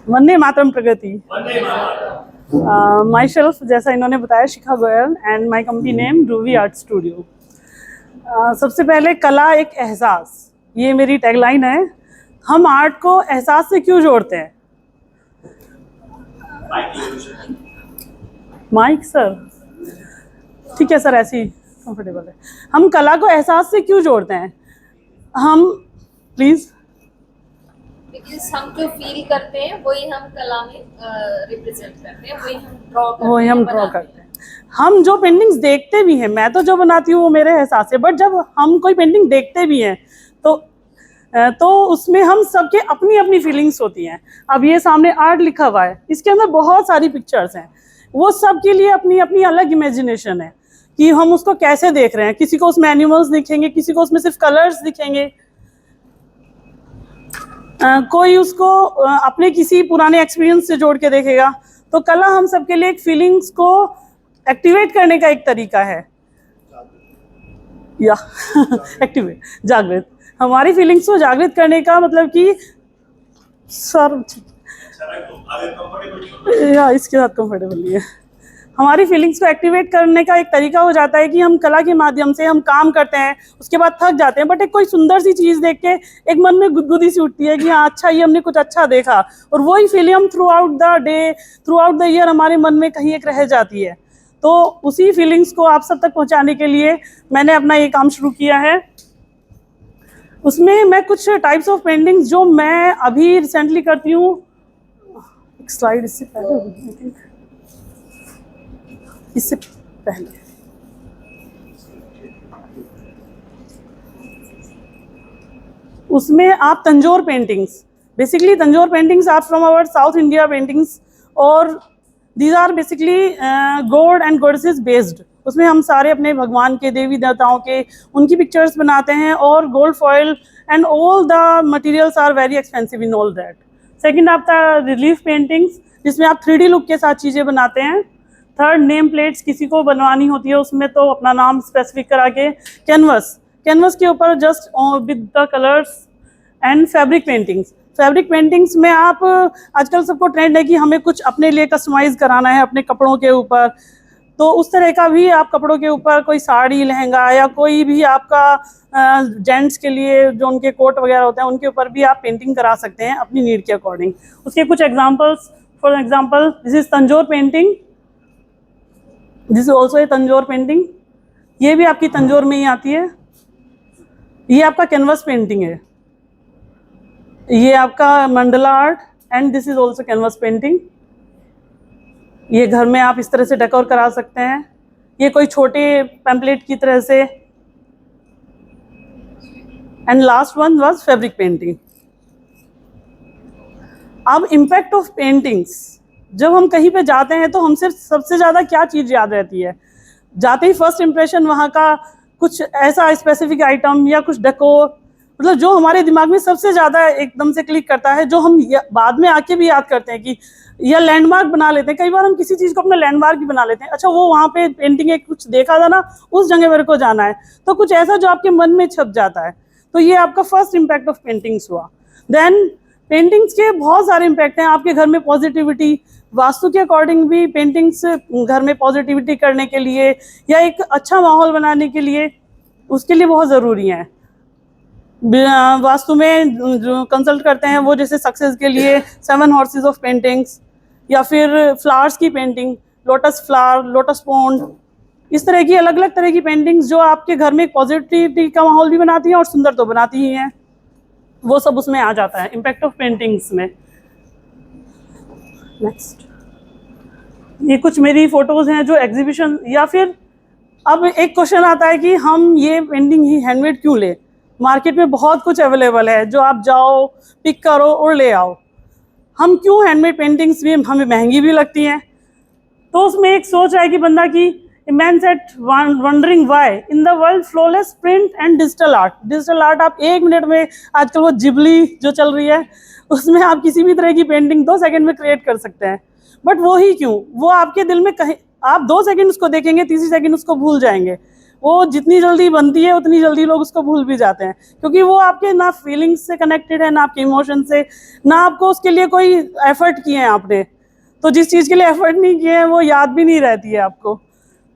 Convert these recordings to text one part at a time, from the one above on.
वंदे मातरम प्रगति। माई shelf, जैसा इन्होंने बताया, Shikha Goyal, and my company name Dhruvi art studio. सबसे पहले कला एक एहसास, ये मेरी टैगलाइन है। हम आर्ट को एहसास से क्यों जोड़ते हैं? माइक सर, ठीक है सर, ऐसी कंफर्टेबल है। हम कला को एहसास से क्यों जोड़ते हैं? हम प्लीज, बिकॉज़ हम जो फील करते हैं वही हम कला में रिप्रेजेंट करते हैं, वही हम ड्रॉ करते हैं। हम जो पेंटिंग्स देखते भी हैं, मैं तो जो बनाती हूँ वो मेरे एहसास से, बट जब हम कोई पेंटिंग देखते भी हैं तो उसमें हम सबके अपनी अपनी फीलिंग्स होती हैं। अब ये सामने आर्ट लिखा हुआ है, इसके अंदर बहुत सारी पिक्चर्स हैं, वो सबके लिए अपनी अपनी अलग इमेजिनेशन है कि हम उसको कैसे देख रहे हैं। किसी को उसमें एनिमल्स दिखेंगे, किसी को उसमें सिर्फ कलर्स दिखेंगे, कोई उसको अपने किसी पुराने एक्सपीरियंस से जोड़ के देखेगा। तो कला हम सबके लिए एक फीलिंग्स को एक्टिवेट करने का एक तरीका है, या एक्टिवेट, जागृत, हमारी फीलिंग्स को जागृत करने का, मतलब कि सर या इसके साथ कंफर्टेबल नहीं है। हमारी फीलिंग्स को एक्टिवेट करने का एक तरीका हो जाता है कि हम कला के माध्यम से हम काम करते हैं, उसके बाद थक जाते हैं, बट एक कोई सुंदर सी चीज़ देख के एक मन में गुदगुदी सी उठती है कि हाँ अच्छा, ये हमने कुछ अच्छा देखा, और वही feeling through out the day, through out the year हमारे मन में कहीं एक रह जाती है। तो उसी फीलिंग्स को आप सब तक पहुँचाने के लिए मैंने अपना ये काम शुरू किया है। उसमें मैं कुछ टाइप्स ऑफ पेंटिंग्स जो मैं अभी रिसेंटली करती हूँ, एक स्लाइड इससे पहले होगी, आई थिंक इससे पहले, उसमें आप Tanjore paintings, basically Tanjore paintings are from our south India paintings, और these are basically god and goddesses based. उसमें हम सारे अपने भगवान के, देवी देवताओं के, उनकी पिक्चर्स बनाते हैं, और gold foil and all the materials are very expensive in all that. Second आपका रिलीफ पेंटिंग्स, जिसमें आप 3D लुक के साथ चीज़ें बनाते हैं। थर्ड नेम प्लेट्स, किसी को बनवानी होती है उसमें तो अपना नाम स्पेसिफिक करा के। कैनवस, कैनवस के ऊपर just with the colours. And fabric paintings, fabric paintings में आप, आजकल सबको ट्रेंड है कि हमें कुछ अपने लिए कस्टमाइज कराना है अपने कपड़ों के ऊपर, तो उस तरह का भी आप कपड़ों के ऊपर कोई साड़ी, लहंगा, या कोई भी आपका जेंट्स के लिए जो उनके कोट वगैरह होते हैं उनके ऊपर भी आप पेंटिंग करा सकते हैं अपनी नीड के अकॉर्डिंग। उसके कुछ examples, for example this is Tanjore painting, this is also a Tanjore painting, ये भी आपकी तंजौर में ही आती है। ये आपका कैनवस पेंटिंग है, ये आपका Mandla art, and this is also canvas painting. ये घर में आप इस तरह से डेकोर करा सकते हैं, ये कोई छोटे पैम्पलेट की तरह से। And last one was fabric painting. अब इम्पैक्ट ऑफ पेंटिंग्स, जब हम कहीं पे जाते हैं तो हमसे सबसे ज़्यादा क्या चीज़ याद रहती है? जाते ही फर्स्ट इम्प्रेशन वहाँ का कुछ ऐसा स्पेसिफिक आइटम या कुछ डेकोर, मतलब जो हमारे दिमाग में सबसे ज़्यादा एकदम से क्लिक करता है, जो हम बाद में आके भी याद करते हैं कि, या लैंडमार्क बना लेते हैं। कई बार हम किसी चीज़ को अपना लैंडमार्क भी बना लेते हैं, अच्छा वो वहाँ पे पेंटिंग एक कुछ देखा था ना, उस जगह मेरे को जाना है, तो कुछ ऐसा जो आपके मन में छप जाता है। तो ये आपका फर्स्ट इम्पैक्ट ऑफ पेंटिंग्स हुआ। देन पेंटिंग्स के बहुत सारे इम्पैक्ट हैं आपके घर में। पॉजिटिविटी, वास्तु के अकॉर्डिंग भी पेंटिंग्स घर में पॉजिटिविटी करने के लिए या एक अच्छा माहौल बनाने के लिए, उसके लिए बहुत ज़रूरी हैं। वास्तु में जो कंसल्ट करते हैं वो, जैसे सक्सेस के लिए 7 हॉर्सेस ऑफ पेंटिंग्स, या फिर फ्लावर्स की painting, lotus flower, lotus pond, इस तरह की अलग अलग तरह की पेंटिंग्स जो आपके घर में एक पॉजिटिविटी का माहौल भी बनाती हैं और सुंदर तो बनाती ही हैं, वो सब उसमें आ जाता है इम्पैक्ट ऑफ पेंटिंग्स में। नेक्स्ट, ये कुछ मेरी फोटोज़ हैं जो एग्जीबिशन, या फिर अब एक क्वेश्चन आता है कि हम ये पेंटिंग ही हैंडमेड क्यों ले? मार्केट में बहुत कुछ अवेलेबल है जो आप जाओ, पिक करो और ले आओ। हम क्यों हैंडमेड पेंटिंग्स भी हमें महंगी भी लगती हैं? तो उसमें एक सोच है कि बंदा की, man set wondering why in the world flawless print and digital art. Digital art आप 1 मिनट में, आजकल वो जिबली जो चल रही है उसमें आप किसी भी तरह की पेंटिंग 2 सेकंड में क्रिएट कर सकते हैं, बट वो ही क्यों? वो आपके दिल में कहीं, आप 2 सेकंड उसको देखेंगे, तीसरी सेकंड उसको भूल जाएंगे। वो जितनी जल्दी बनती है उतनी जल्दी लोग उसको भूल भी जाते हैं, क्योंकि वो आपके ना फीलिंग्स से कनेक्टेड है, ना आपके इमोशन से, ना आपको उसके लिए कोई एफर्ट किए हैं आपने। तो जिस चीज़ के लिए एफर्ट नहीं किए हैं वो याद भी नहीं रहती है आपको।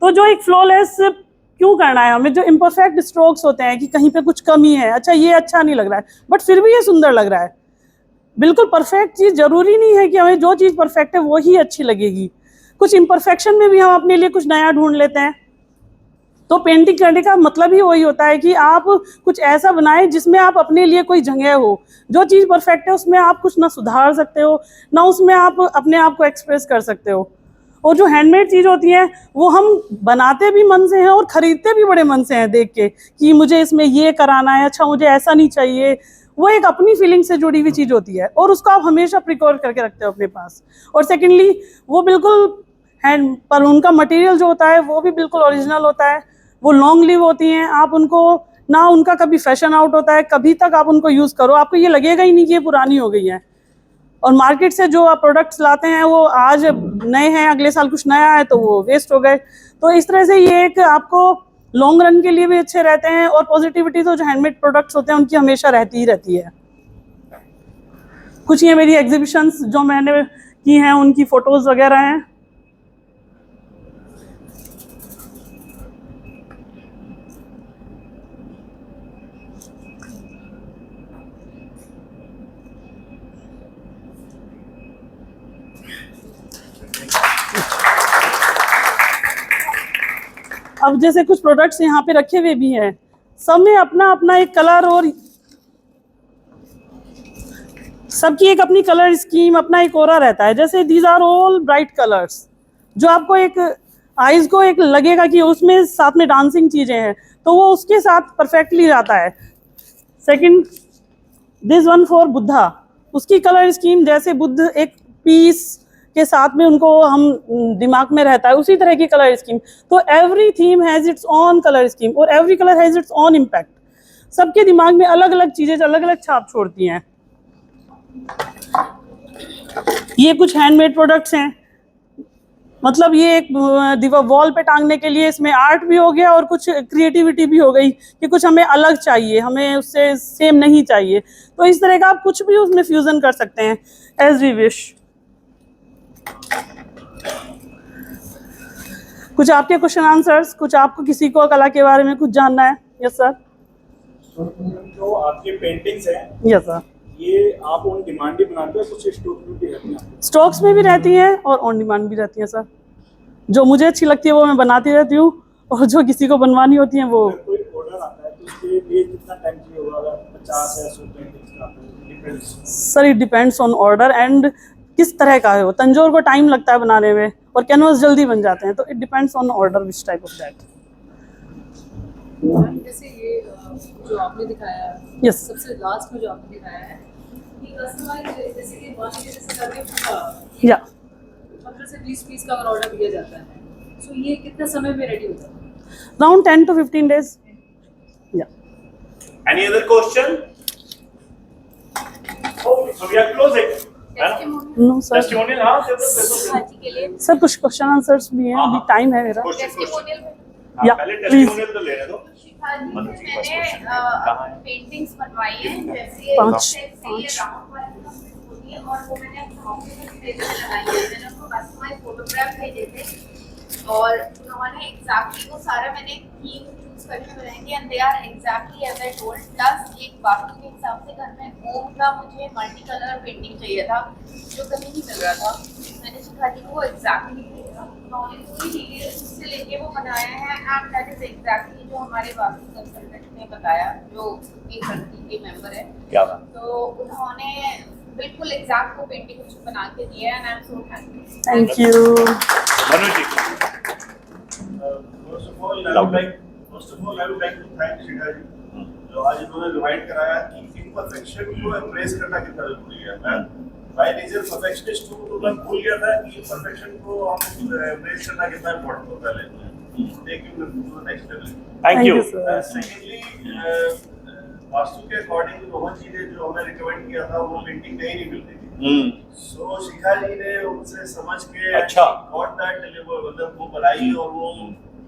तो जो एक फ्लॉलेस क्यों करना है हमें, जो इम्परफेक्ट स्ट्रोक्स होते हैं कि कहीं पे कुछ कमी है, अच्छा ये अच्छा नहीं लग रहा है बट फिर भी ये सुंदर लग रहा है, बिल्कुल परफेक्ट चीज़ जरूरी नहीं है कि हमें जो चीज़ परफेक्ट है वही अच्छी लगेगी। कुछ इम्परफेक्शन में भी हम अपने लिए कुछ नया ढूंढ लेते हैं। तो पेंटिंग करने का मतलब ही वही होता है कि आप कुछ ऐसा बनाएं जिसमें आप अपने लिए कोई जगह हो। जो चीज़ परफेक्ट है उसमें आप कुछ ना सुधार सकते हो, ना उसमें आप अपने आप को एक्सप्रेस कर सकते हो। और जो हैंडमेड चीज़ होती है वो हम बनाते भी मन से हैं और ख़रीदते भी बड़े मन से हैं, देख के कि मुझे इसमें ये कराना है, अच्छा मुझे ऐसा नहीं चाहिए। वो एक अपनी फीलिंग से जुड़ी हुई चीज़ होती है और उसको आप हमेशा प्रिकॉर्ड करके रखते हो अपने पास। और सेकेंडली वो बिल्कुल हैंड पर उनका मटेरियल जो होता है वो भी बिल्कुल ओरिजिनल होता है, वो लॉन्ग लिव होती हैं। आप उनको ना उनका कभी फैशन आउट होता है, कभी तक आप उनको यूज़ करो आपको ये लगेगा ही नहीं कि ये पुरानी हो गई है। और मार्केट से जो आप प्रोडक्ट्स लाते हैं वो आज नए हैं, अगले साल कुछ नया है तो वो वेस्ट हो गए। तो इस तरह से ये एक आपको लॉन्ग रन के लिए भी अच्छे रहते हैं। और पॉजिटिविटी तो जो हैंडमेड प्रोडक्ट्स होते हैं उनकी हमेशा रहती ही रहती है। कुछ ये मेरी एग्जीबिशंस जो मैंने की हैं उनकी फ़ोटोज़ वगैरह हैं। अब जैसे कुछ प्रोडक्ट्स यहाँ पे रखे हुए भी हैं, सब में अपना अपना एक कलर और सबकी एक अपनी कलर स्कीम, अपना एक ओरा रहता है। जैसे these are all bright colours जो आपको एक आइज को एक लगेगा कि उसमें साथ में डांसिंग चीज़ें हैं, तो वो उसके साथ परफेक्टली जाता है। Second, this one for Buddha, उसकी कलर स्कीम जैसे बुद्ध एक पीस के साथ में उनको हम दिमाग में रहता है, उसी तरह की कलर स्कीम। तो every theme has its own colour scheme और every colour has its own impact. सबके दिमाग में अलग अलग चीज़ें अलग अलग छाप छोड़ती हैं। ये कुछ हैंडमेड प्रोडक्ट्स हैं, मतलब ये एक दीवार वॉल पे टांगने के लिए इसमें आर्ट भी हो गया और कुछ क्रिएटिविटी भी हो गई कि कुछ हमें अलग चाहिए, हमें उससे सेम नहीं चाहिए। तो इस तरह का आप कुछ भी उसमें फ्यूजन कर सकते हैं एज वी विश। कुछ आपके क्वेश्चन आंसर्स, कुछ आपको किसी को कला के बारे में कुछ जानना है? Yes sir. जो आपकी पेंटिंग्स हैं, यस सर, ये आप ऑन डिमांड भी बनाते हो, कुछ स्टॉक में भी रहती हैं? स्टॉक्स में भी रहती हैं और ऑन डिमांड भी रहती हैं सर। जो मुझे अच्छी लगती है वो मैं बनाती रहती हूँ और जो किसी को बनवानी होती है वो। अगर कोई ऑर्डर आता है तो उसके लिए कितना टाइम चाहिए होगा? अगर 50 या 100 पेंटिंग्स का depends. Sir it depends on order and किस तरह का है वो। तंजोर को टाइम लगता है बनाने में और कैनवास जल्दी बन जाते हैं, तो it depends on order which type of that. जैसे ये जो आपने दिखाया, Yes. सबसे लास्ट में जो आपने दिखाया है कि कस्टमाइज, जैसे कि मान लीजिए जैसे करने या 15 से 20 पीस का अगर ऑर्डर दिया जाता है, सो ये कितने समय में रेडी हो जाता है? Around 10 to 15 days। या Any other question? Okay, so we are closing. No sir, Testimonial, हाँ, दे दो। के लिए सर कुछ क्वेश्चन आंसर्स भी हैं, अभी टाइम है मेरा। टेस्टिमोनियल या, पहले please. टेस्टिमोनियल तो लेने दो। मैंने पेंटिंग्स बनवाई हैं, जैसे पाँच। ये राउंड वाली होती है और वो मैंने पेज में लगाई है। मैंने उनको कस्टमाइज फोटोग्राफ भेजे थे और उन्होंने एग्जैक्टली वो सारा मैंने थीम चूज करके बनाई थी and they are exactly as I told. Plus एक बाकी के हिसाब से घर में ओम का मुझे मल्टी कलर पेंटिंग चाहिए था जो कहीं नहीं मिल रहा था। मैंने शिखा जी को वो एग्जैक्टली उन्होंने पूरी डिटेल्स से लेके वो बनाया है एंड दैट इज एग्जैक्टली जो हमारे वास्तु कंसल्टेंट ने बताया, जो एक कंपनी के मेंबर है। क्या बात? तो उन्होंने बिल्कुल एग्जैक्ट वो पेंटिंग मुझे बना के दिया है and I am so happy. Thank you. Manu ji. First of all, I would like to thank Shikha ji, जो आज इन्होंने रिमाइंड कराया कि imperfection को embrace करना कितना जरूरी है। मैं by nature perfectionist हूँ, तो मैं भूल गया था कि imperfection को हम embrace करना कितना important होता है। Take you to the next level. Thank you. sir। Secondly, vastu के अकॉर्डिंग रोहन जी ने जो हमें रिकमेंड किया था वो पेंटिंग कहीं नहीं मिलती थी। सो शिखा जी ने उनसे समझ के अच्छा। गॉट दैट डिलीवर, मतलब वो बनाई और वो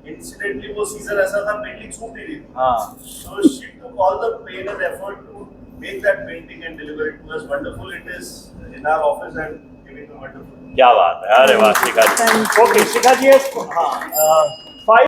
इंसिडेंटली वो सीजन ऐसा था पेंटिंग छूट ही नहीं थी. हाँ So she took all the pain and effort to make that painting and deliver it to us. Wonderful it is in our office and giving a wonderful. क्या बात है, अरे वाह शिखा जी. ओके शिखा जी, हाँ